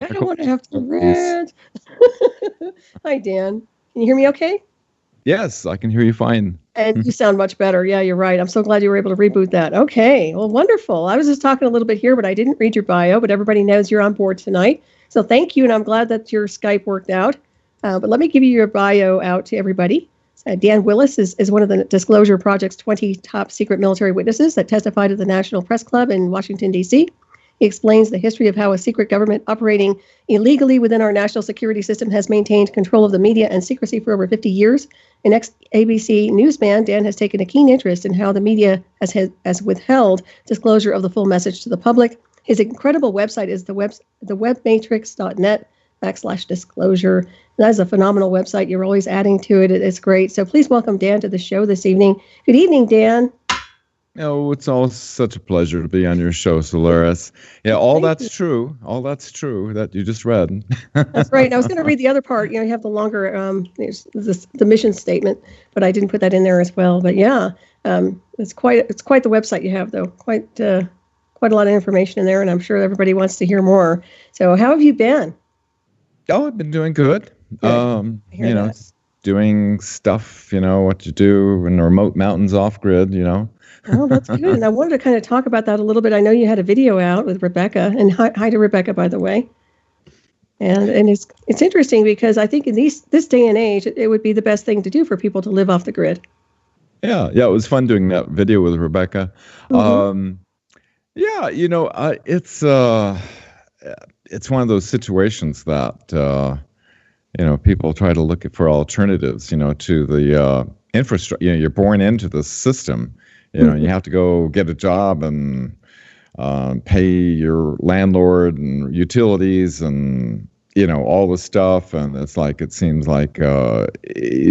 I don't want to have to rant. Hi, Dan. Can you hear me okay? Yes, I can hear you fine. And you sound much better. Yeah, you're right. I'm so glad you were able to reboot that. Okay, well, wonderful. I was just talking a little bit here, but I didn't read your bio, but everybody knows you're on board tonight. So thank you, and I'm glad that your Skype worked out. But let me give you your bio out to everybody. Dan Willis is one of the Disclosure Project's 20 top secret military witnesses that testified at the National Press Club in Washington, D.C. He explains the history of how a secret government operating illegally within our national security system has maintained control of the media and secrecy for over 50 years. An ex-ABC newsman, Dan has taken a keen interest in how the media has withheld disclosure of the full message to the public. His incredible website is the webmatrix.net/disclosure. That is a phenomenal website. You're always adding to it. It's great. So please welcome Dan to the show this evening. Good evening, Dan. Oh, it's always such a pleasure to be on your show, Solaris. Yeah, all that's true that you just read. That's right. And I was going to read the other part. You have the longer, the mission statement, but I didn't put that in there as well. But yeah, it's quite the website you have, though. Quite a lot of information in there, and I'm sure everybody wants to hear more. So, how have you been? Oh, I've been doing good. Doing stuff. What you do in the remote mountains off grid. Oh, that's good. And I wanted to kind of talk about that a little bit. I know you had a video out with Rebecca, and hi to Rebecca, by the way. And it's interesting because I think in this day and age, it would be the best thing to do for people to live off the grid. Yeah, it was fun doing that video with Rebecca. Mm-hmm. It's one of those situations that people try to look for alternatives, to the infrastructure. You're born into the system. You have to go get a job and pay your landlord and utilities and, all the stuff. And it seems like you're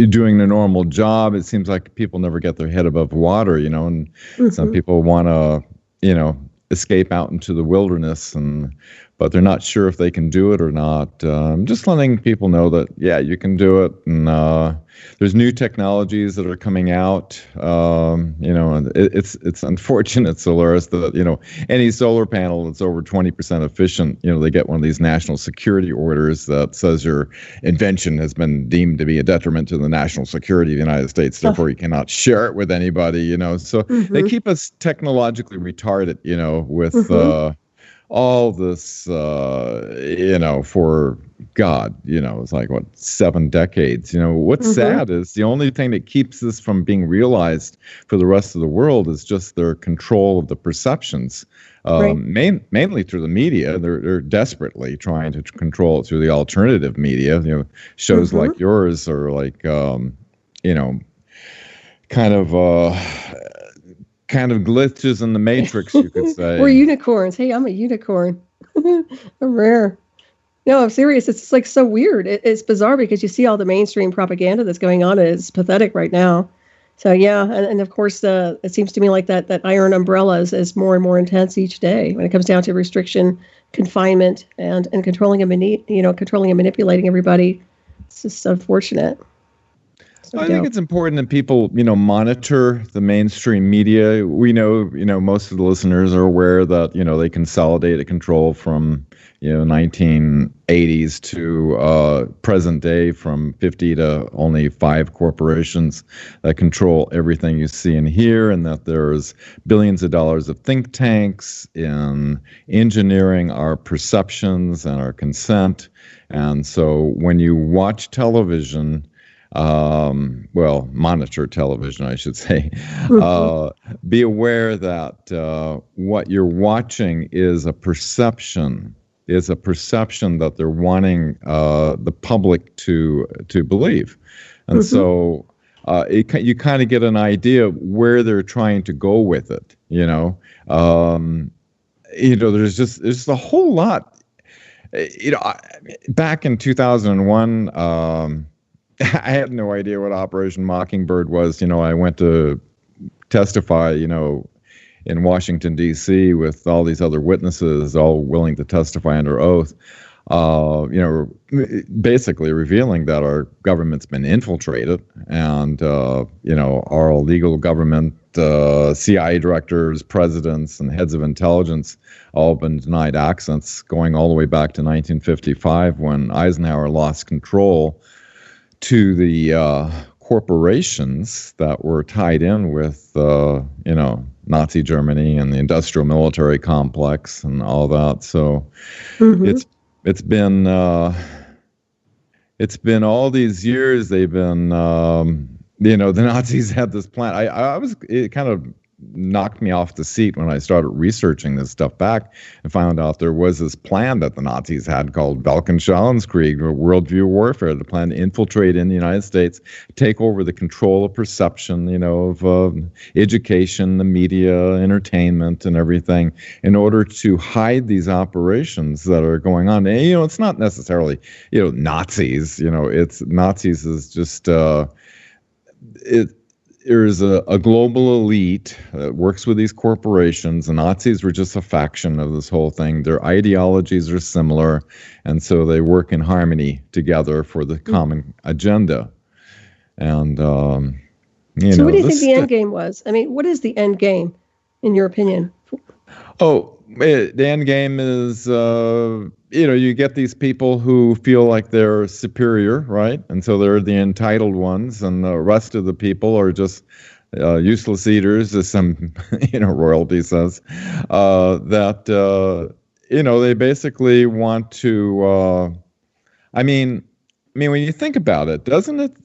doing the normal job. It seems like people never get their head above water, and mm-hmm. Some people want to, escape out into the wilderness, but they're not sure if they can do it or not. Just letting people know that, yeah, you can do it. And there's new technologies that are coming out. And it's unfortunate, Solaris, that, any solar panel that's over 20% efficient, they get one of these national security orders that says your invention has been deemed to be a detriment to the national security of the United States. Therefore, you cannot share it with anybody, So mm-hmm. They keep us technologically retarded, with mm-hmm. All this, for God, it's like, 7 decades. What's mm-hmm. sad is the only thing that keeps this from being realized for the rest of the world is just their control of the perceptions, right. Mainly through the media. They're desperately trying to control it through the alternative media. Shows mm-hmm. like yours are like, kind of glitches in the matrix, you could say. We're unicorns. Hey, I'm a unicorn. I'm rare. No, I'm serious. It's like so weird. It's bizarre because you see all the mainstream propaganda that's going on. And it's pathetic right now. So yeah, and of course, it seems to me like that iron umbrella is more and more intense each day when it comes down to restriction, confinement, and controlling and manipulating everybody. It's just unfortunate. I think it's important that people, monitor the mainstream media. We know, most of the listeners are aware that, they consolidated control from, 1980s to present day, from 50 to only 5 corporations that control everything you see and hear, and that there's billions of dollars of think tanks in engineering our perceptions and our consent. And so when you watch television, monitor television, I should say. Mm-hmm. Be aware that what you're watching is a perception that they're wanting the public to believe. And mm-hmm. so you kind of get an idea of where they're trying to go with it, there's just a whole lot. Back in 2001, I had no idea what Operation Mockingbird was. I went to testify, in Washington, D.C. with all these other witnesses, all willing to testify under oath. basically revealing that our government's been infiltrated, and our illegal government, CIA directors, presidents, and heads of intelligence all been denied access, going all the way back to 1955 when Eisenhower lost control to the corporations that were tied in with, Nazi Germany and the industrial military complex and all that. So it's been all these years they've been, the Nazis had this plan. It kind of knocked me off the seat when I started researching this stuff back and found out there was this plan that the Nazis had called Weltanschauungskrieg, or worldview warfare, the plan to infiltrate in the United States, take over the control of perception, of education, the media, entertainment, and everything, in order to hide these operations that are going on. And, it's not necessarily, Nazis, it's Nazis is just, there's a global elite that works with these corporations. The Nazis were just a faction of this whole thing. Their ideologies are similar, and so they work in harmony together for the common agenda. And, So what do you think the end game was? I mean, what is the end game, in your opinion? The end game is, you get these people who feel like they're superior, right? And so they're the entitled ones, and the rest of the people are just useless eaters, as some, royalty says, that, they basically want to, when you think about it, doesn't it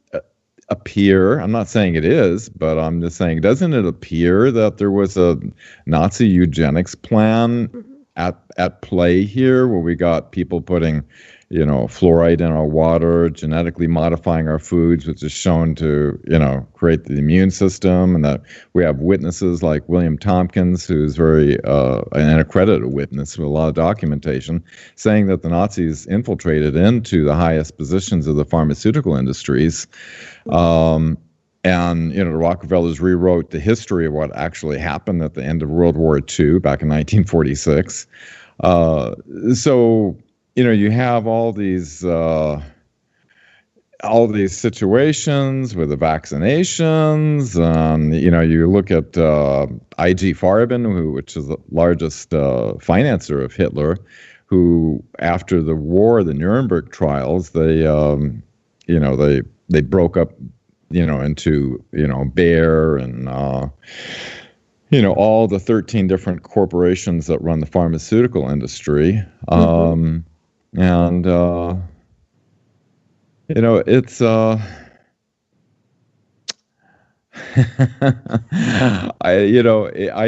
appear, I'm not saying it is, but I'm just saying, doesn't it appear that there was a Nazi eugenics plan at play here, where we got people putting, fluoride in our water, genetically modifying our foods, which is shown to, create the immune system, and that we have witnesses like William Tompkins, who's very an accredited witness with a lot of documentation, saying that the Nazis infiltrated into the highest positions of the pharmaceutical industries. And, the Rockefellers rewrote the history of what actually happened at the end of World War II back in 1946. So, you have all these situations with the vaccinations. You look at I.G. Farben, which is the largest financer of Hitler, who, after the war, the Nuremberg trials, they broke up, into, Bayer and, all the 13 different corporations that run the pharmaceutical industry. It's, I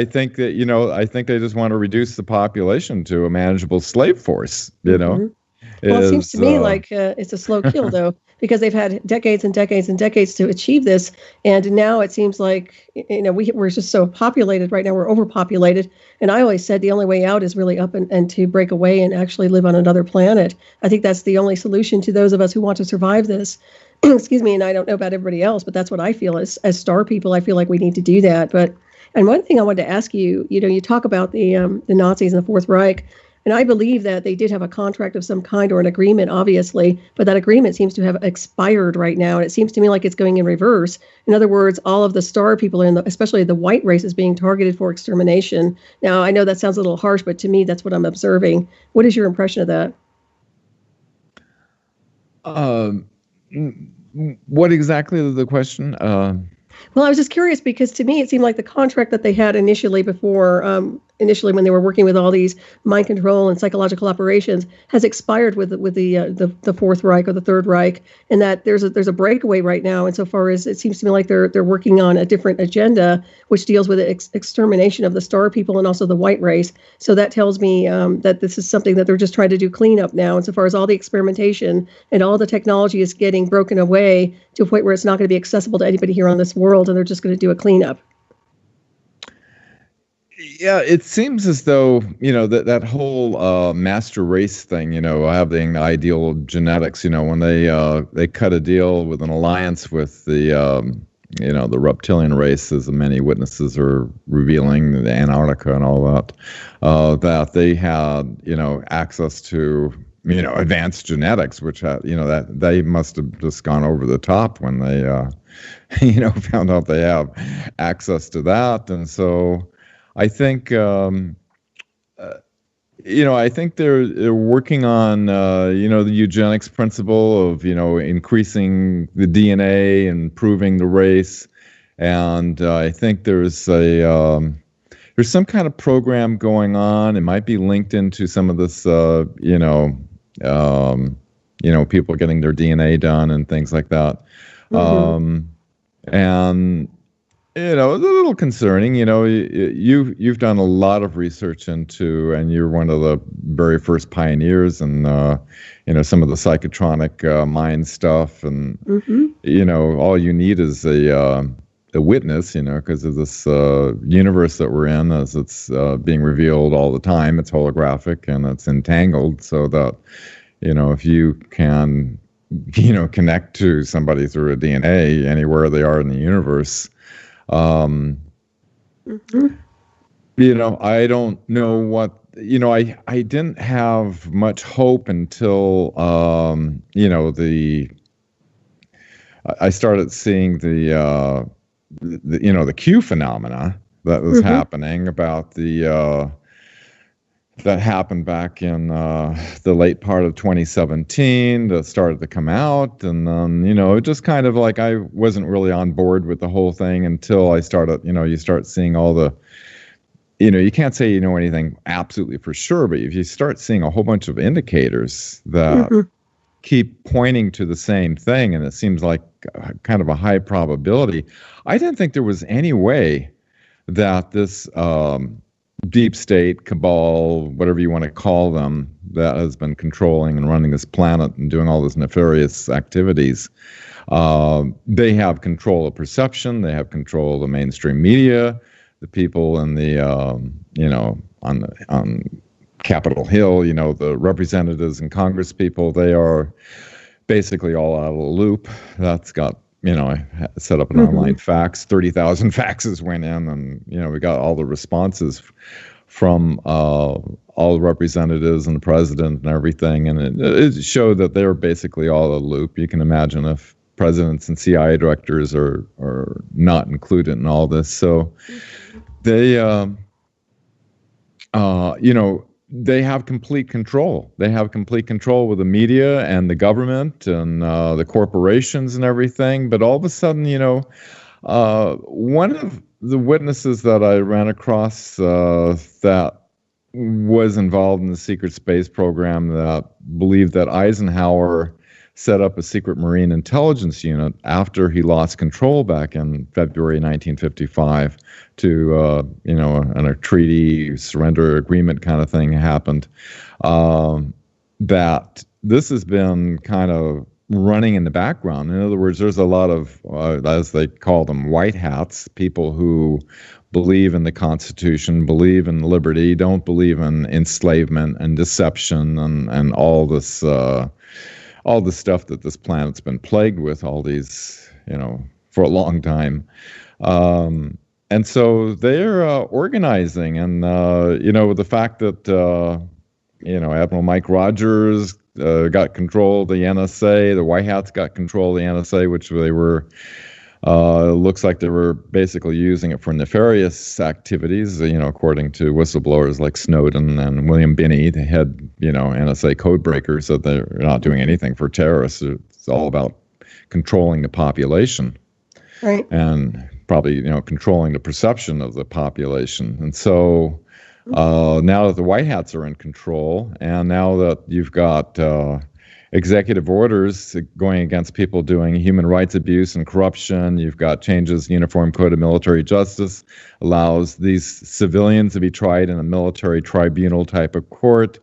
think that, I think they just want to reduce the population to a manageable slave force, Well, it seems to me like it's a slow kill, though, because they've had decades and decades and decades to achieve this. And now it seems like, we're just so populated right now. We're overpopulated. And I always said the only way out is really up and to break away and actually live on another planet. I think that's the only solution to those of us who want to survive this. Excuse me. And I don't know about everybody else, but that's what I feel as star people. I feel like we need to do that. And one thing I wanted to ask you, you talk about the Nazis and the Fourth Reich. And I believe that they did have a contract of some kind or an agreement, obviously, but that agreement seems to have expired right now. And it seems to me like it's going in reverse. In other words, all of the star people, especially the white race, is being targeted for extermination. Now, I know that sounds a little harsh, but to me, that's what I'm observing. What is your impression of that? What exactly is the question? Well, I was just curious because to me, it seemed like the contract that they had initially when they were working with all these mind control and psychological operations has expired with the Fourth Reich or the Third Reich, and that there's a breakaway right now insofar as it seems to me like they're working on a different agenda which deals with the extermination of the star people and also the white race. So that tells me that this is something that they're just trying to do cleanup now, insofar as all the experimentation and all the technology is getting broken away to a point where it's not going to be accessible to anybody here on this world, and they're just going to do a cleanup. Yeah, it seems as though, that whole master race thing, having the ideal genetics, when they cut a deal with an alliance with the, the reptilian race, as many witnesses are revealing, the Antarctica and all that, that they had, access to, advanced genetics, which that they must have just gone over the top when they found out they have access to that. And so I think I think they're working on the eugenics principle of increasing the DNA and improving the race. And I think there's some kind of program going on. It might be linked into some of this, people getting their DNA done and things like that. And it's a little concerning. You've done a lot of research into, and you're one of the very first pioneers in, some of the psychotronic mind stuff. And all you need is a witness, because of this universe that we're in, as it's being revealed all the time. It's holographic and it's entangled, so that if you can connect to somebody through a DNA anywhere they are in the universe. I don't know what, I didn't have much hope until, I started seeing the Q phenomena that was happening about that happened back in the late part of 2017 that started to come out. And then, it just kind of like I wasn't really on board with the whole thing until I started, you start seeing all the, you can't say you know anything absolutely for sure, but if you start seeing a whole bunch of indicators that keep pointing to the same thing, and it seems like kind of a high probability, I didn't think there was any way that this deep state cabal, whatever you want to call them, that has been controlling and running this planet and doing all these nefarious activities. They have control of perception. They have control of the mainstream media. The people in the, on Capitol Hill, the representatives and Congress people, they are basically all out of the loop. That's got, I set up an online fax. 30,000 faxes went in, and we got all the responses from all the representatives and the president and everything, and it showed that they were basically all out of the loop. You can imagine if presidents and CIA directors are not included in all this. So they, they have complete control. They have complete control with the media and the government and the corporations and everything. But all of a sudden, one of the witnesses that I ran across that was involved in the secret space program that believed that Eisenhower set up a secret Marine intelligence unit after he lost control back in February 1955 to, and a treaty surrender agreement kind of thing happened, that this has been kind of running in the background. In other words, there's a lot of, as they call them, white hats, people who believe in the Constitution, believe in liberty, don't believe in enslavement and deception and all this stuff that this planet's been plagued with, all these, for a long time. And so they're organizing, and, with the fact that, Admiral Mike Rogers got control of the NSA, the White Hats got control of the NSA, which they were, looks like they were basically using it for nefarious activities, according to whistleblowers like Snowden and William Binney, the head, NSA codebreaker, so they're not doing anything for terrorists. It's all about controlling the population. Right. And probably, controlling the perception of the population. And so now that the White Hats are in control, and now that you've got executive orders going against people doing human rights abuse and corruption, you've got changes, Uniform Code of Military Justice allows these civilians to be tried in a military tribunal type of court.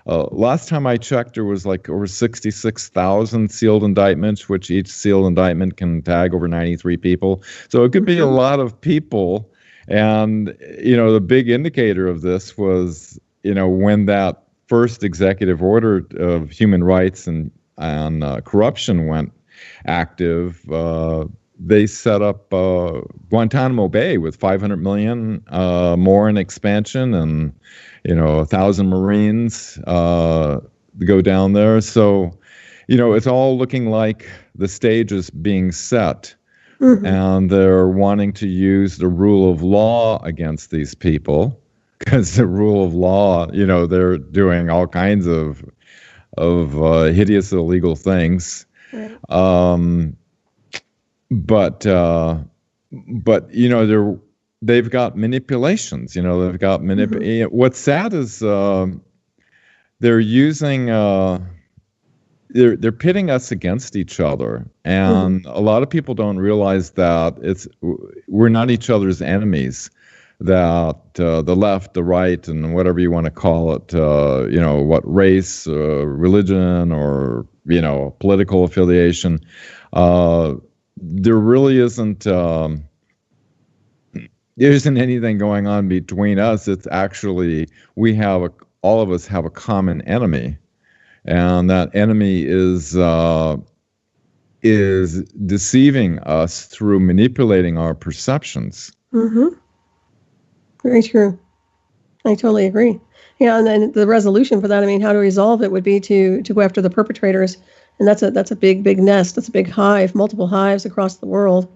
Last time I checked, there was like over 66,000 sealed indictments, which each sealed indictment can tag over 93 people. So it could be a lot of people. And, the big indicator of this was, when that first executive order of human rights and corruption went active, they set up Guantanamo Bay with 500 million more in expansion and 1,000 Marines go down there. So, it's all looking like the stage is being set. Mm-hmm. And they're wanting to use the rule of law against these people, because the rule of law, they're doing all kinds of hideous illegal things. Right. But they've got manipulations. They've got mm-hmm. What's sad is they're using. They're pitting us against each other, and mm-hmm. a lot of people don't realize that we're not each other's enemies. That the left, the right, and whatever you want to call it, what race, religion, or political affiliation, there really isn't. There isn't anything going on between us. It's actually all of us have a common enemy. And that enemy is deceiving us through manipulating our perceptions. Mm-hmm. Very true. I totally agree. Yeah, and then the resolution for that, how to resolve it would be to go after the perpetrators, and that's a big nest. That's a big hive, multiple hives across the world.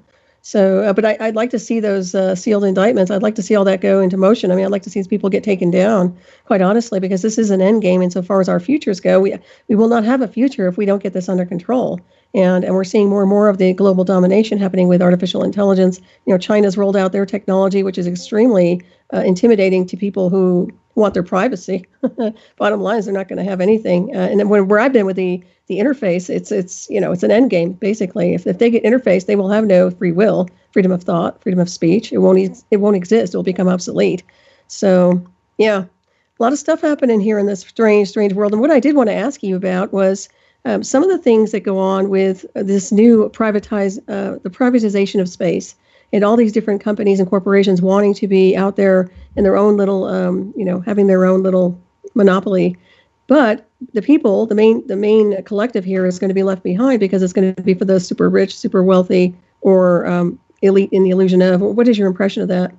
So, but I'd like to see those sealed indictments. I'd like to see all that go into motion. I'd like to see these people get taken down, quite honestly, because this is an end game. Insofar as our futures go, we will not have a future if we don't get this under control. And we're seeing more and more of the global domination happening with artificial intelligence. China's rolled out their technology, which is extremely intimidating to people who want their privacy. Bottom line is they're not going to have anything. And where I've been with the interface, it's an end game basically. If they get interfaced, they will have no free will, freedom of thought, freedom of speech. It won't exist. It will become obsolete. So yeah, a lot of stuff happening here in this strange world. And what I did want to ask you about was some of the things that go on with this new the privatization of space, and all these different companies and corporations wanting to be out there in their own little, having their own little monopoly. But the people, the main collective here is going to be left behind, because it's going to be for those super rich, super wealthy, or elite in the illusion of. What is your impression of that?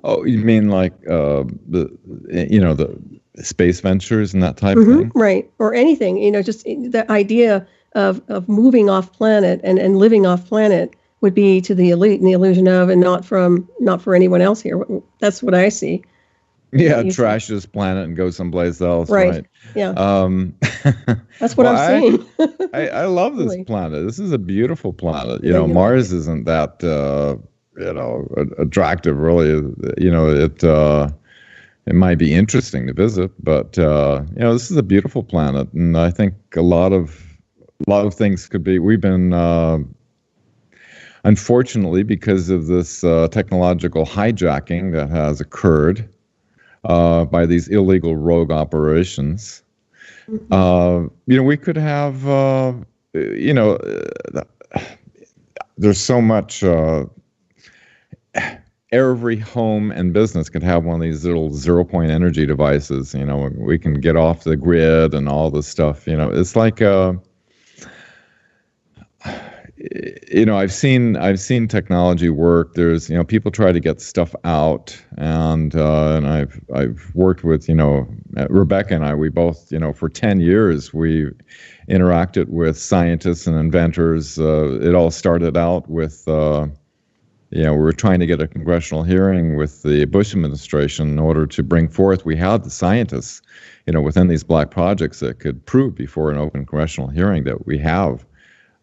Oh, you mean like the space ventures and that type mm-hmm, of thing? Right, or anything. Just the idea of moving off planet and living off planet would be to the elite and the illusion of, and not for anyone else here. That's what I see. Yeah, trash this planet and go someplace else. Right. Yeah. That's what I'm seeing. I love this planet. This is a beautiful planet. Mars isn't that attractive, really. It might be interesting to visit, but this is a beautiful planet, and I think a lot of things could be. We've been unfortunately, because of this technological hijacking that has occurred by these illegal rogue operations, mm-hmm. We could have, there's so much, every home and business could have one of these little 0-point energy devices. We can get off the grid and all this stuff. It's like, I've seen technology work. There's, people try to get stuff out, and I've worked with, Rebecca and I, we both, for 10 years, we interacted with scientists and inventors. It all started out with, we were trying to get a congressional hearing with the Bush administration in order to bring forth, we had the scientists, within these black projects that could prove before an open congressional hearing that we have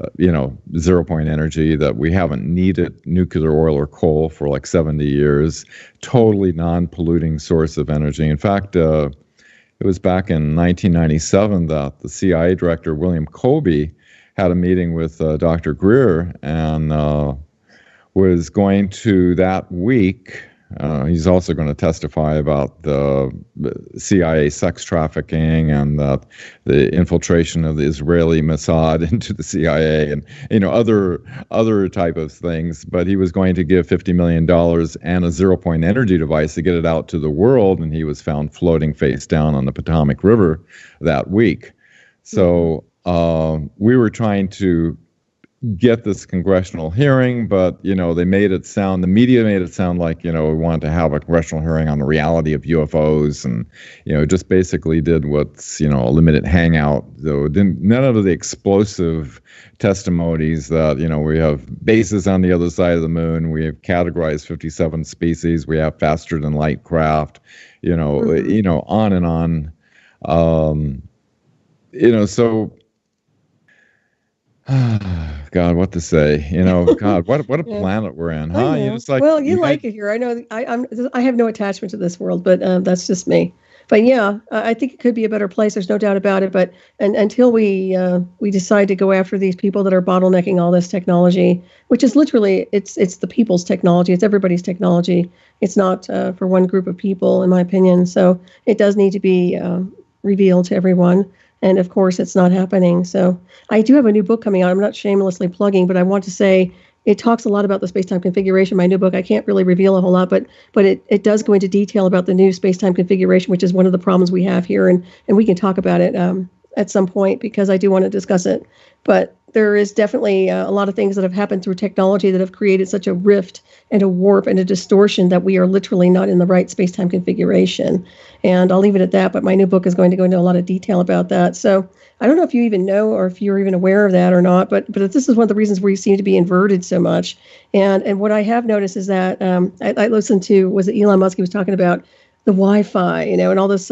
0-point energy, that we haven't needed nuclear, oil, or coal for like 70 years, totally non-polluting source of energy. In fact, it was back in 1997 that the CIA director, William Colby, had a meeting with Dr. Greer, and was going to that week. He's also going to testify about the CIA sex trafficking and the infiltration of the Israeli Mossad into the CIA, and other type of things. But he was going to give $50 million and a 0-point energy device to get it out to the world, and he was found floating face down on the Potomac River that week. So we were trying to get this congressional hearing, but, the media made it sound like, we wanted to have a congressional hearing on the reality of UFOs, and, just basically did what's, a limited hangout, though none of the explosive testimonies that, we have bases on the other side of the moon, we have categorized 57 species, we have faster than light craft, on and on. So God, what to say? God, what a Yeah. planet we're in, I huh? know. Just like Well, you like it here. I know. I have no attachment to this world, but that's just me. But yeah, I think it could be a better place. There's no doubt about it. But until we decide to go after these people that are bottlenecking all this technology, which is literally it's the people's technology. It's everybody's technology. It's not for one group of people, in my opinion. So it does need to be revealed to everyone. And of course, it's not happening. So I do have a new book coming out. I'm not shamelessly plugging, but I want to say it talks a lot about the space-time configuration. My new book, I can't really reveal a whole lot, but it does go into detail about the new space-time configuration, which is one of the problems we have here. And we can talk about it at some point because I do want to discuss it. But there is definitely a lot of things that have happened through technology that have created such a rift and a warp and a distortion that we are literally not in the right space-time configuration. And I'll leave it at that, but my new book is going to go into a lot of detail about that. So I don't know if you even know or if you're even aware of that or not, but this is one of the reasons where you seem to be inverted so much. And what I have noticed is that I listened to, was it Elon Musk? He was talking about the Wi-Fi, and all this,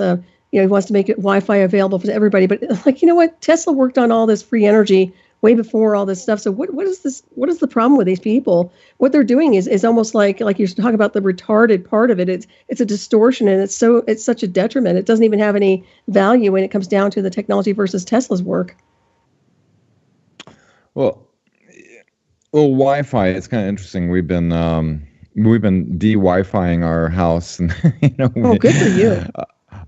he wants to make it Wi-Fi available for everybody. But what? Tesla worked on all this free energy way before all this stuff. So what is this? What is the problem with these people? What they're doing is almost like you're talking about the retarded part of it. It's a distortion, and it's such a detriment. It doesn't even have any value when it comes down to the technology versus Tesla's work. Well, Wi-Fi. It's kind of interesting. We've been de-Wi-Fiing our house, and Oh, good for you.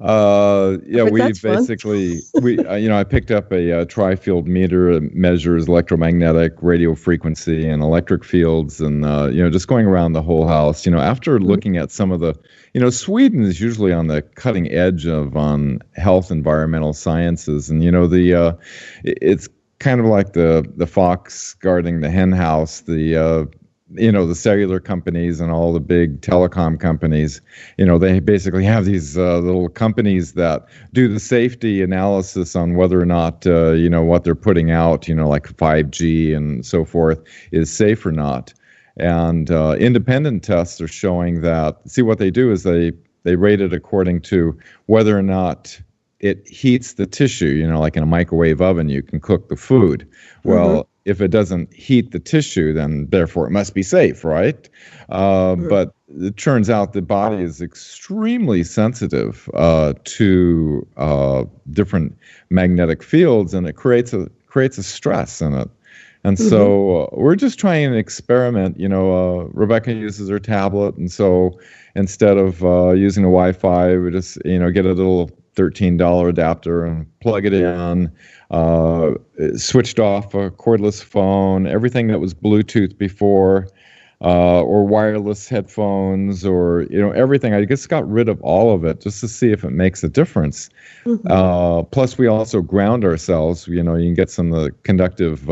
We basically I picked up a tri-field meter that measures electromagnetic, radio frequency, and electric fields, and just going around the whole house. After looking at some of the, Sweden is usually on the cutting edge on health, environmental sciences, and it's kind of like the fox guarding the hen house. The cellular companies and all the big telecom companies, they basically have these little companies that do the safety analysis on whether or not, what they're putting out, like 5G and so forth, is safe or not. And independent tests are showing that, what they do is they rate it according to whether or not it heats the tissue, like in a microwave oven, you can cook the food. Well, if it doesn't heat the tissue, then therefore it must be safe, right? But it turns out the body is extremely sensitive to different magnetic fields, and it creates a stress in it. And so we're just trying an experiment. Rebecca uses her tablet, and so instead of using a Wi-Fi, we just get a little $13 adapter and plug it in. Switched off a cordless phone, everything that was Bluetooth before, or wireless headphones, or everything. I just got rid of all of it just to see if it makes a difference. Plus, we also ground ourselves. You can get some of the conductive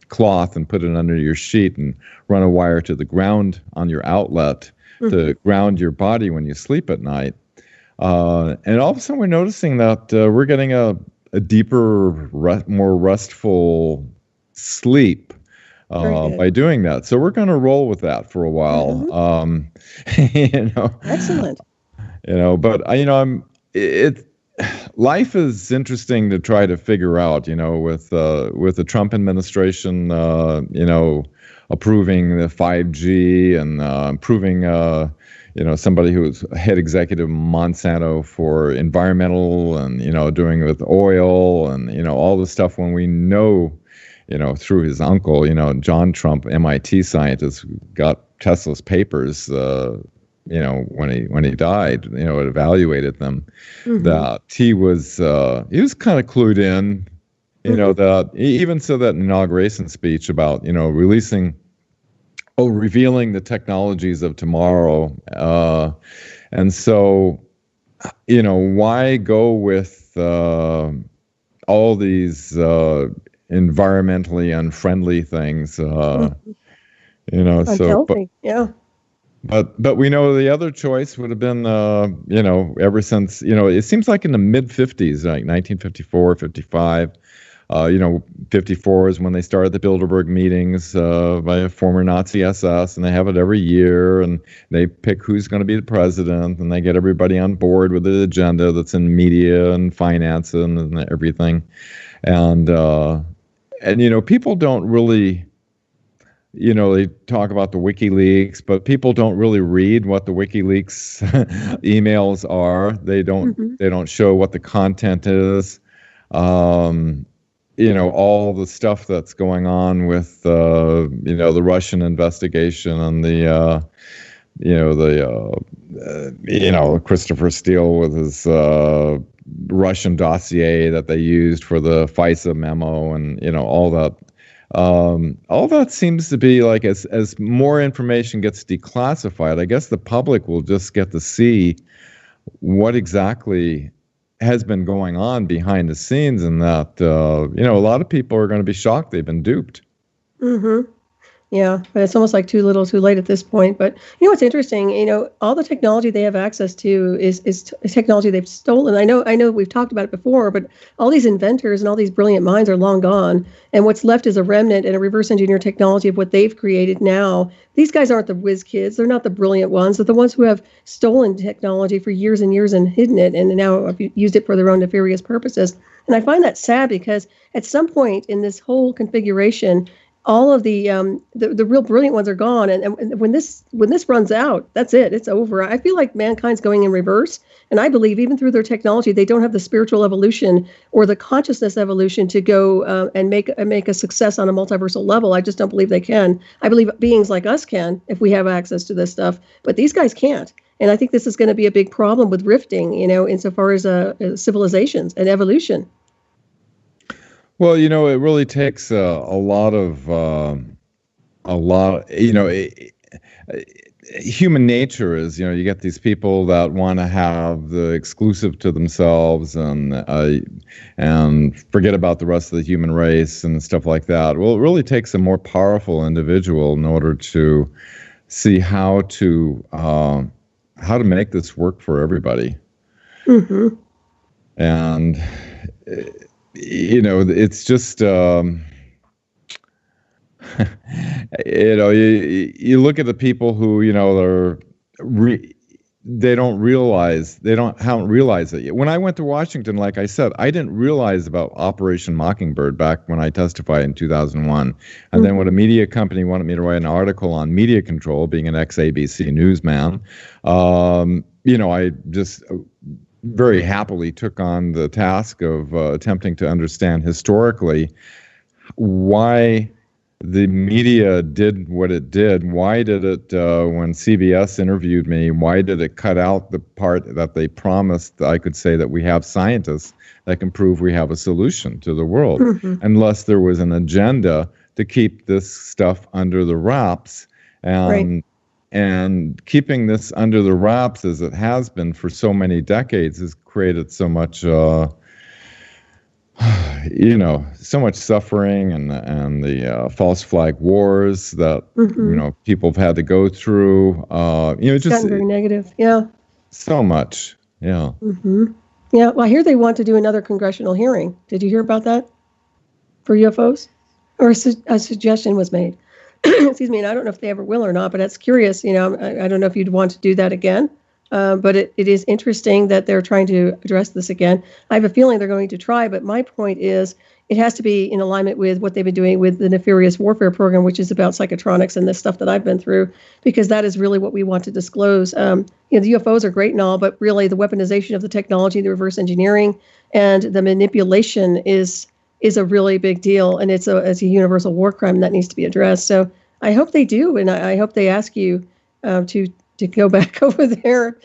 cloth and put it under your sheet and run a wire to the ground on your outlet to ground your body when you sleep at night. And all of a sudden, we're noticing that we're getting a deeper, more restful sleep by doing that. So we're going to roll with that for a while. Excellent. But life is interesting to try to figure out. With the Trump administration, approving the 5G and approving. Somebody who was head executive of Monsanto for environmental and, doing with oil and, all this stuff when we know, through his uncle, John Trump, MIT scientist, got Tesla's papers, when he died, evaluated them, that he was kind of clued in, that he even said that inauguration speech about, revealing the technologies of tomorrow. And so, why go with all these environmentally unfriendly things. Unhealthy. Yeah. But we know the other choice would have been, ever since, it seems like in the mid 50s, like 1954, 55. 54 is when they started the Bilderberg meetings by a former Nazi SS, and they have it every year, and they pick who's going to be the president, and they get everybody on board with the agenda that's in media and finance and everything. And people don't really, they talk about the WikiLeaks, but people don't really read what the WikiLeaks emails are. They don't show what the content is. All the stuff that's going on with, the Russian investigation and Christopher Steele with his Russian dossier that they used for the FISA memo, and all that. All that seems to be like as more information gets declassified, I guess the public will just get to see what exactly has been going on behind the scenes, and that a lot of people are going to be shocked they've been duped. Mm-hmm. Yeah, but it's almost like too little, too late at this point. But what's interesting? All the technology they have access to is technology they've stolen. I know we've talked about it before, but all these inventors and all these brilliant minds are long gone, and what's left is a remnant and a reverse engineer technology of what they've created now. These guys aren't the whiz kids. They're not the brilliant ones. They're the ones who have stolen technology for years and years and hidden it, and now have used it for their own nefarious purposes. And I find that sad, because at some point in this whole configuration, all of the real brilliant ones are gone, and when this runs out, that's it. It's over. I feel like mankind's going in reverse, and I believe even through their technology, they don't have the spiritual evolution or the consciousness evolution to go and make a success on a multiversal level. I just don't believe they can. I believe beings like us can if we have access to this stuff, but these guys can't. And I think this is going to be a big problem with rifting, insofar as civilizations and evolution. Well, it really takes a lot, human nature is, you get these people that want to have the exclusive to themselves and forget about the rest of the human race and stuff like that. Well, it really takes a more powerful individual in order to see how to make this work for everybody. Mm-hmm. And it's just, you look at the people who, they haven't realized it yet. When I went to Washington, like I said, I didn't realize about Operation Mockingbird back when I testified in 2001. And then when a media company wanted me to write an article on media control, being an ex-ABC newsman, I just very happily took on the task of attempting to understand historically why the media did what it did. Why did it, when CBS interviewed me, why did it cut out the part that they promised I could say that we have scientists that can prove we have a solution to the world, unless there was an agenda to keep this stuff under the wraps. Right. And keeping this under the wraps, as it has been for so many decades, has created so much, so much suffering and the false flag wars that people have had to go through. It's just gotten very negative. Yeah. So much. Yeah. Mm-hmm. Yeah. Well, I hear they want to do another congressional hearing. Did you hear about that for UFOs? Or a suggestion was made. Excuse me, and I don't know if they ever will or not, but that's curious. I don't know if you'd want to do that again, but it is interesting that they're trying to address this again. I have a feeling they're going to try, but my point is it has to be in alignment with what they've been doing with the nefarious warfare program, which is about psychotronics and this stuff that I've been through, because that is really what we want to disclose. The UFOs are great and all, but really the weaponization of the technology, the reverse engineering, and the manipulation is a really big deal, and it's a universal war crime that needs to be addressed. So I hope they do, and I hope they ask you to go back over there.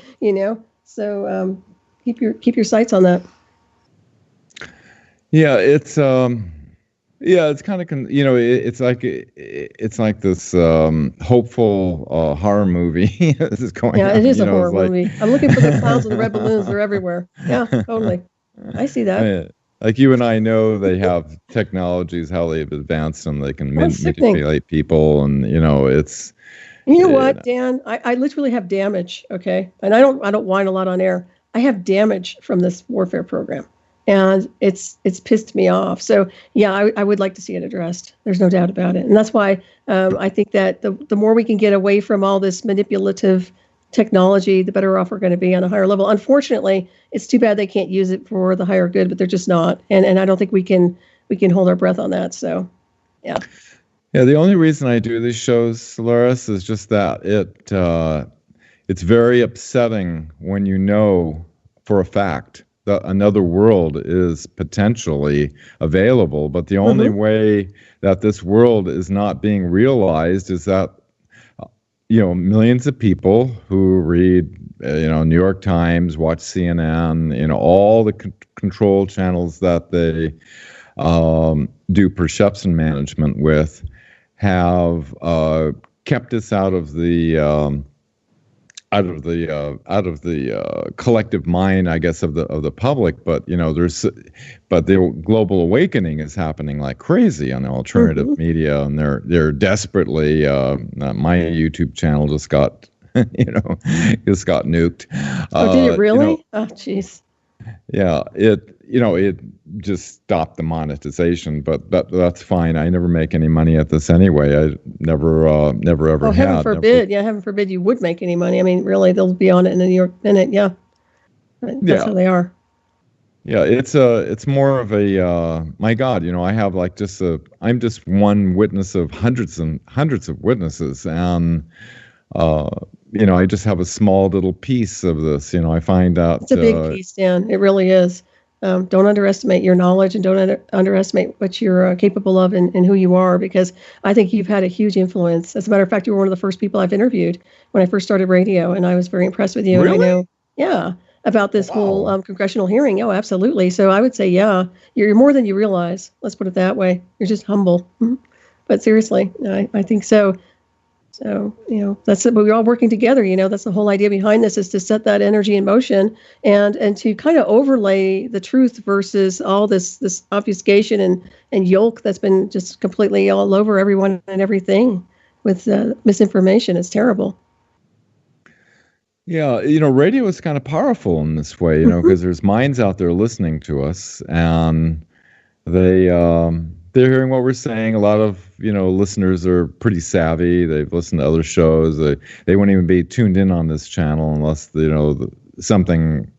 So keep your sights on that. Yeah, it's kind of it's like this hopeful horror movie. This is going. Yeah, it is a horror movie. I'm looking for the clouds and the red balloons. They're everywhere. Yeah, totally. I see that. like you and I know they have technologies, how they've advanced and they can Sickening. manipulate people. And, it's. You know what, Dan? I literally have damage, okay? And I don't whine a lot on air. I have damage from this warfare program. And it's pissed me off. So, yeah, I would like to see it addressed. There's no doubt about it. And that's why I think that the more we can get away from all this manipulative technology, the better off we're going to be on a higher level. Unfortunately, it's too bad they can't use it for the higher good, but they're just not. And I don't think we can hold our breath on that. So, yeah. Yeah, the only reason I do these shows, Solaris, is just that it's very upsetting when you know for a fact that another world is potentially available, but the only way that this world is not being realized is that millions of people who read New York Times, watch CNN, all the control channels that they do perception management with, have kept us out of the collective mind, I guess, of the public. But the global awakening is happening like crazy on the alternative media, and they're desperately. My YouTube channel just got nuked. Oh, did it really? Oh, jeez. Yeah, it just stopped the monetization, but that's fine. I never make any money at this anyway. I never ever had. Heaven forbid. Yeah, heaven forbid you would make any money. I mean, really, they'll be on it in a New York minute. Yeah, that's how they are. Yeah, it's more of a my God, I have I'm just one witness of hundreds and hundreds of witnesses, and I just have a small little piece of this. I find out it's a big piece, Dan. It really is. Don't underestimate your knowledge, and don't underestimate what you're capable of and who you are, because I think you've had a huge influence. As a matter of fact, you were one of the first people I've interviewed when I first started radio, and I was very impressed with you. Really? And I know, about this whole congressional hearing. Oh, absolutely. So I would say, you're more than you realize. Let's put it that way. You're just humble. But seriously, I think so. So, that's it. But we're all working together. That's the whole idea behind this, is to set that energy in motion and to kind of overlay the truth versus all this obfuscation and yoke that's been just completely all over everyone and everything with misinformation. It's terrible. Yeah, radio is kind of powerful in this way, because there's minds out there listening to us, and they're hearing what we're saying. A lot of listeners are pretty savvy. They've listened to other shows. They wouldn't even be tuned in on this channel unless something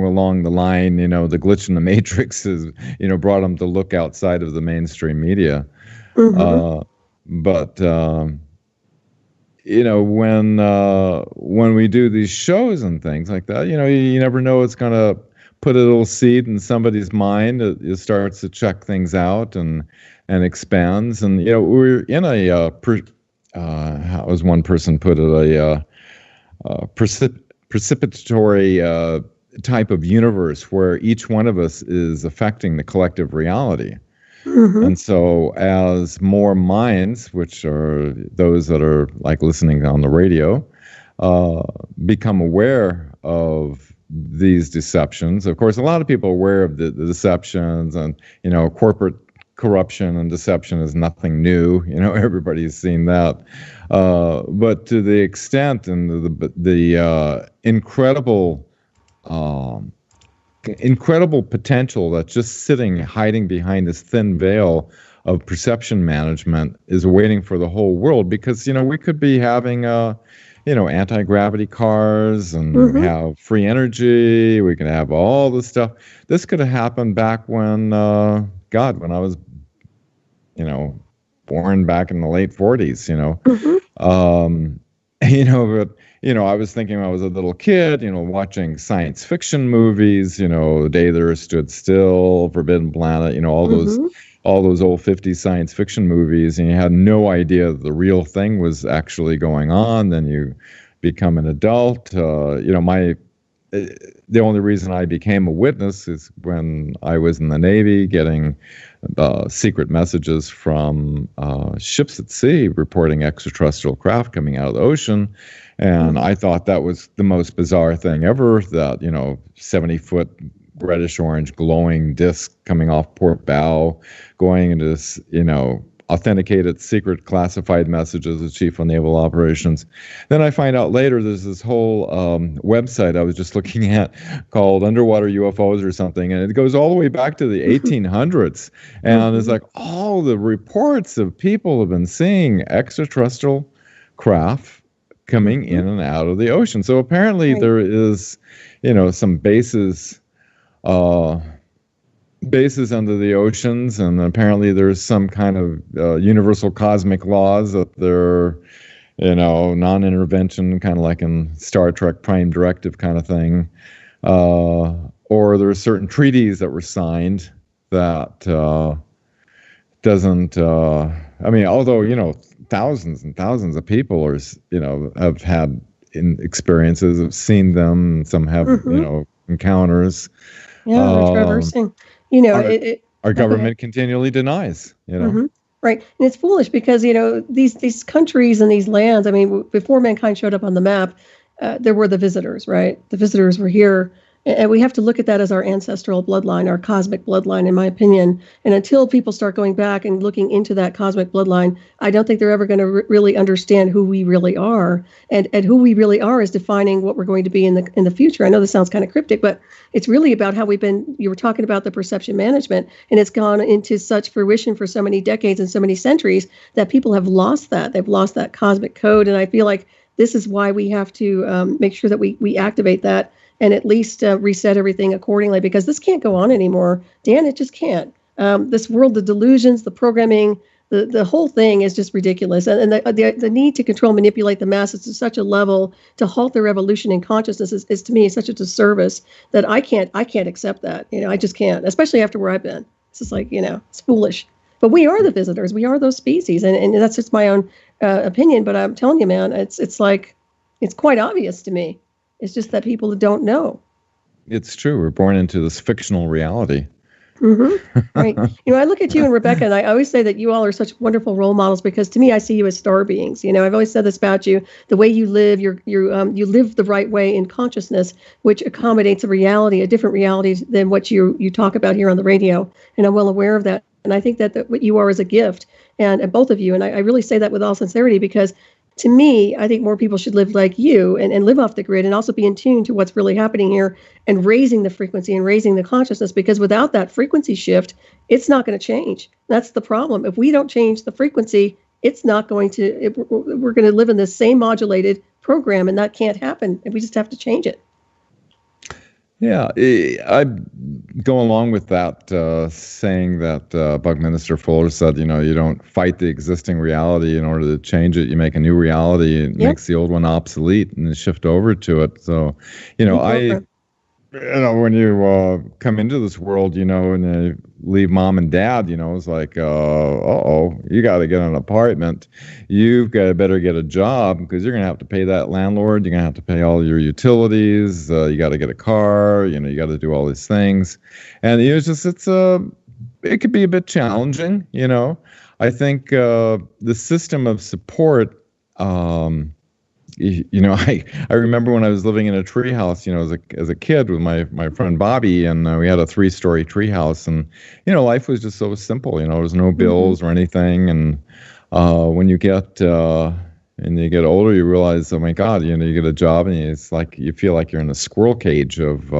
along the line, the glitch in the matrix has brought them to look outside of the mainstream media. But when we do these shows and things like that, you never know it's going to put a little seed in somebody's mind. It starts to check things out and expands. And we're in a how as one person put it, a precipitatory type of universe where each one of us is affecting the collective reality. And so as more minds, which are those that are like listening on the radio, become aware of these deceptions. Of course, a lot of people are aware of the deceptions, and corporate corruption and deception is nothing new. Everybody's seen that. But to the extent and the incredible potential that's just hiding behind this thin veil of perception management is waiting for the whole world, because we could be having anti-gravity cars and have free energy. We could have all this stuff. This could have happened back when when I was born back in the late 40s. But I was thinking when I was a little kid, watching science fiction movies, The Day the Earth Stood Still, Forbidden Planet, all those old 50s science fiction movies, and you had no idea the real thing was actually going on. Then you become an adult. The only reason I became a witness is when I was in the Navy, getting secret messages from ships at sea reporting extraterrestrial craft coming out of the ocean. And I thought that was the most bizarre thing ever, that, 70-foot reddish-orange glowing disc coming off port bow, going into this, authenticated secret classified messages of Chief of Naval Operations. Then I find out later there's this whole website I was just looking at called Underwater UFOs or something, and it goes all the way back to the 1800s. And it's like all the reports of people have been seeing extraterrestrial craft coming in and out of the ocean. So apparently there is, some bases under the oceans, and apparently there's some kind of universal cosmic laws that they're, non-intervention, kind of like in Star Trek Prime Directive kind of thing. Or there are certain treaties that were signed that doesn't, although, thousands and thousands of people are, have had experiences, have seen them, some have, encounters. Yeah, they're traversing. Our government continually denies, Right. And it's foolish because, these countries and these lands, before mankind showed up on the map, there were the visitors, right? The visitors were here. And we have to look at that as our ancestral bloodline, our cosmic bloodline, in my opinion. And until people start going back and looking into that cosmic bloodline, I don't think they're ever going to really understand who we really are. And who we really are is defining what we're going to be in the future. I know this sounds kind of cryptic, but it's really about how you were talking about the perception management, and it's gone into such fruition for so many decades and so many centuries that people have lost that. They've lost that cosmic code. And I feel like this is why we have to make sure that we activate that and at least reset everything accordingly, because this can't go on anymore. Dan, it just can't. This world, the delusions, the programming, the whole thing is just ridiculous. And the need to control, manipulate the masses to such a level to halt their evolution in consciousness is to me such a disservice that I can't accept that. I just can't, especially after where I've been. It's just like, it's foolish. But we are the visitors. We are those species. And that's just my own opinion. But I'm telling you, man, it's like, it's quite obvious to me. It's just that people don't know. It's true. We're born into this fictional reality. Right. I look at you and Rebecca, and I always say that you all are such wonderful role models because to me, I see you as star beings. I've always said this about you: the way you live, you live the right way in consciousness, which accommodates a different reality than what you talk about here on the radio. And I'm well aware of that. And I think that what you are is a gift, and both of you. And I really say that with all sincerity because, to me, I think more people should live like you and live off the grid and also be in tune to what's really happening here and raising the frequency and raising the consciousness, because without that frequency shift, it's not going to change. That's the problem. If we don't change the frequency, it's not going to, we're going to live in this same modulated program, and that can't happen. And we just have to change it. Yeah, I go along with that, saying that Buckminster Fuller said, you don't fight the existing reality in order to change it. You make a new reality. It makes the old one obsolete and shift over to it. So, when you come into this world, and you leave mom and dad, it's like, you got to get an apartment. You've got to better get a job because you're going to have to pay that landlord. You're going to have to pay all your utilities. You got to get a car. You got to do all these things. And it could be a bit challenging. I think the system of support, I remember when I was living in a treehouse, as a kid with my friend Bobby, and we had a 3-story treehouse, and life was just so simple. There was no bills or anything, and when you get older, you realize, oh my God, you get a job, and it's like you feel like you're in a squirrel cage of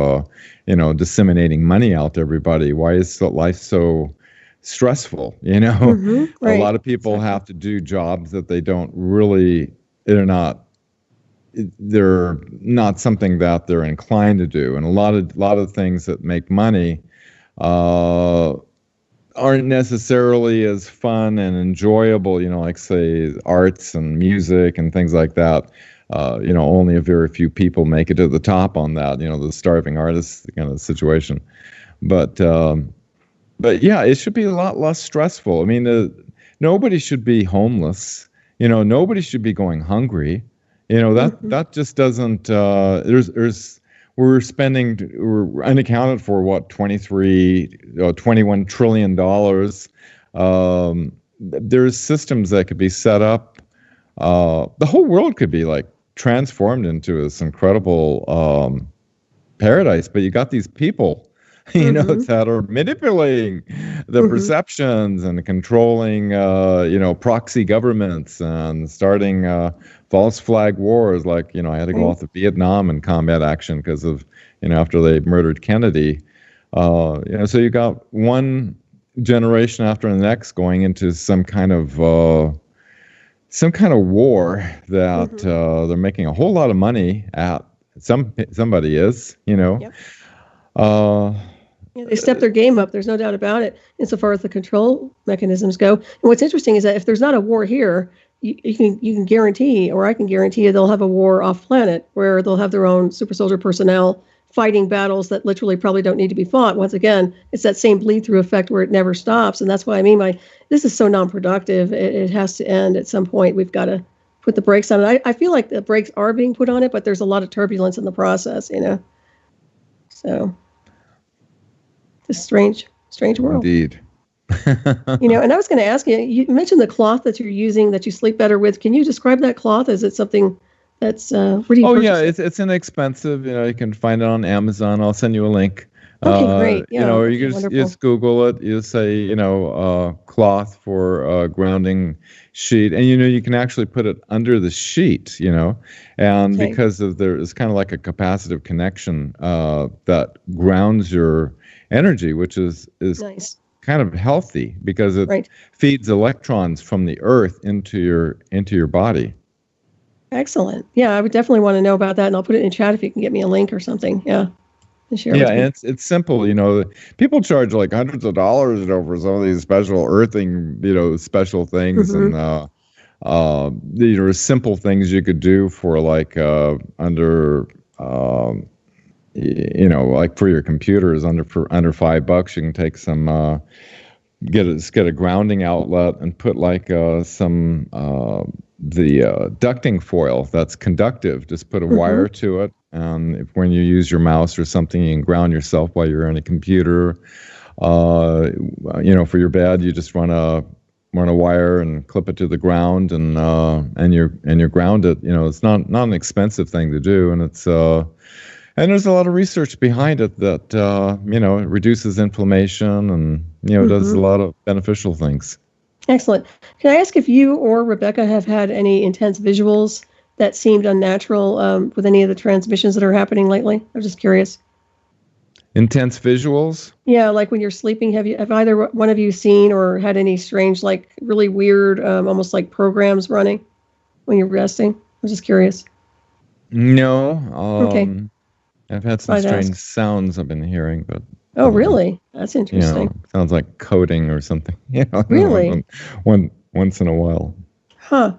disseminating money out to everybody. Why is life so stressful? Right. A lot of people have to do jobs that they're not something that they're inclined to do, and a lot of things that make money aren't necessarily as fun and enjoyable. Like say arts and music and things like that. Only a very few people make it to the top on that. The starving artist kind of situation. But yeah, it should be a lot less stressful. Nobody should be homeless. Nobody should be going hungry. That just doesn't, we're unaccounted for, $21 trillion. There's systems that could be set up. The whole world could be like transformed into this incredible paradise, but you got these people that are manipulating the perceptions and controlling, proxy governments and starting false flag wars. Like, I had to go off to Vietnam in combat action because of, after they murdered Kennedy. So you got one generation after the next going into some kind of war that they're making a whole lot of money at. Somebody is, Yep. They step their game up. There's no doubt about it. Insofar as the control mechanisms go. And what's interesting is that if there's not a war here, you can guarantee, or I can guarantee you, they'll have a war off planet where they'll have their own super soldier personnel fighting battles that literally probably don't need to be fought. Once again, it's that same bleed through effect where it never stops. And that's what I mean by this is so non-productive. It has to end at some point. We've got to put the brakes on it. I feel like the brakes are being put on it, but there's a lot of turbulence in the process, So it's a strange world. Indeed. And I was going to ask you, you mentioned the cloth that you're using that you sleep better with. Can you describe that cloth? Is it something that's, where do you purchase it? It's inexpensive. You can find it on Amazon. I'll send you a link. Okay, great. Yeah, or you just Google it. You say, cloth for grounding sheet. And, you can actually put it under the sheet, and because it's kind of like a capacitive connection that grounds your energy, which is nice. Kind of healthy because it feeds electrons from the earth into your body. Excellent. Yeah, I would definitely want to know about that, and I'll put it in chat if you can get me a link or something. Yeah. And it's simple. People charge like hundreds of dollars over some of these special earthing, special things, and simple things you could do for like under. Like for your computers under $5, you can take some get a grounding outlet and put like some the ducting foil that's conductive. Just put a wire to it, and when you use your mouse or something, you can ground yourself while you're on a computer. For your bed, you just run a wire and clip it to the ground, and you're grounded. It's not an expensive thing to do, and it's and there's a lot of research behind it that it reduces inflammation and does a lot of beneficial things. Excellent. Can I ask if you or Rebecca have had any intense visuals that seemed unnatural with any of the transmissions that are happening lately? I'm just curious. Intense visuals? Yeah, like when you're sleeping, have either one of you seen or had any strange, like really weird, almost like programs running when you're resting? I'm just curious. No. Okay. I've had some strange sounds I've been hearing, but. Oh, really? That's interesting. Sounds like coding or something. Really? Once in a while. Huh.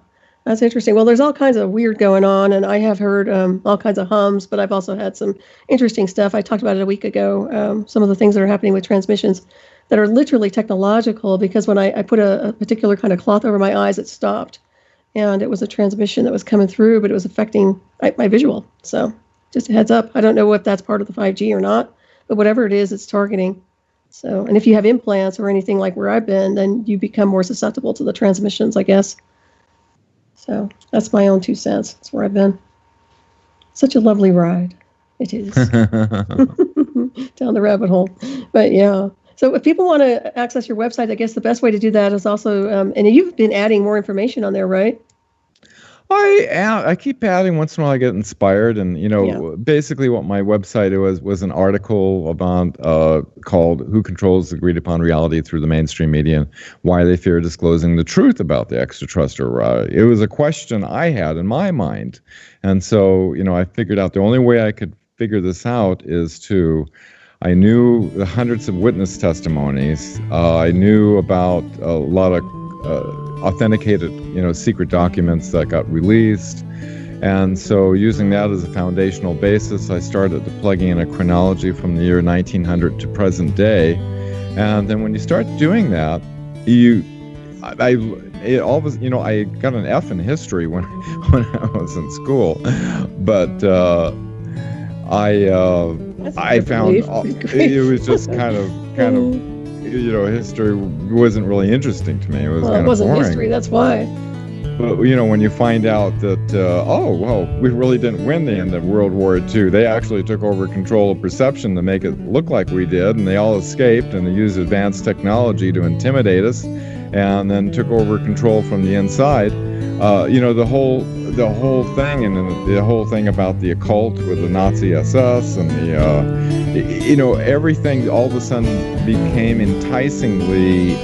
That's interesting. Well, there's all kinds of weird going on, and I have heard all kinds of hums, but I've also had some interesting stuff. I talked about it a week ago, some of the things that are happening with transmissions that are literally technological, because when I put a particular kind of cloth over my eyes, it stopped. And it was a transmission that was coming through, but it was affecting my visual. So just a heads up. I don't know if that's part of the 5G or not, but whatever it is, it's targeting. So, and if you have implants or anything like where I've been, then you become more susceptible to the transmissions, I guess. So that's my own 2 cents. That's where I've been. Such a lovely ride. It is. Down the rabbit hole. But yeah. So if people want to access your website, I guess the best way to do that is also, and you've been adding more information on there, right? I keep adding once in a while. I get inspired, and basically what my website was an article about called "Who Controls the Agreed Upon Reality Through the Mainstream Media and Why They Fear Disclosing the Truth About the Extraterrestrial." It was a question I had in my mind, and so I figured out the only way I could figure this out is I knew the hundreds of witness testimonies. I knew about a lot of authenticated, secret documents that got released. And so using that as a foundational basis, I started plugging in a chronology from the year 1900 to present day. And then when you start doing that, I got an F in history when I was in school, but I found it was just kind of history wasn't really interesting to me. It was kind of boring. It wasn't history, that's why. But, when you find out that, we really didn't win the end of World War II. They actually took over control of perception to make it look like we did, and they all escaped, and they used advanced technology to intimidate us, and then took over control from the inside. The whole thing, and the whole thing about the occult with the Nazi SS and everything all of a sudden became enticingly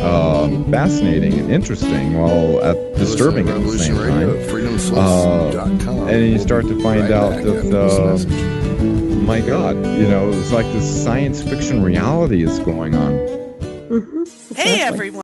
fascinating and interesting, while disturbing at the same time. And you start to find out that, my God, it's like this science fiction reality is going on. Mm-hmm. Exactly. Hey, everyone.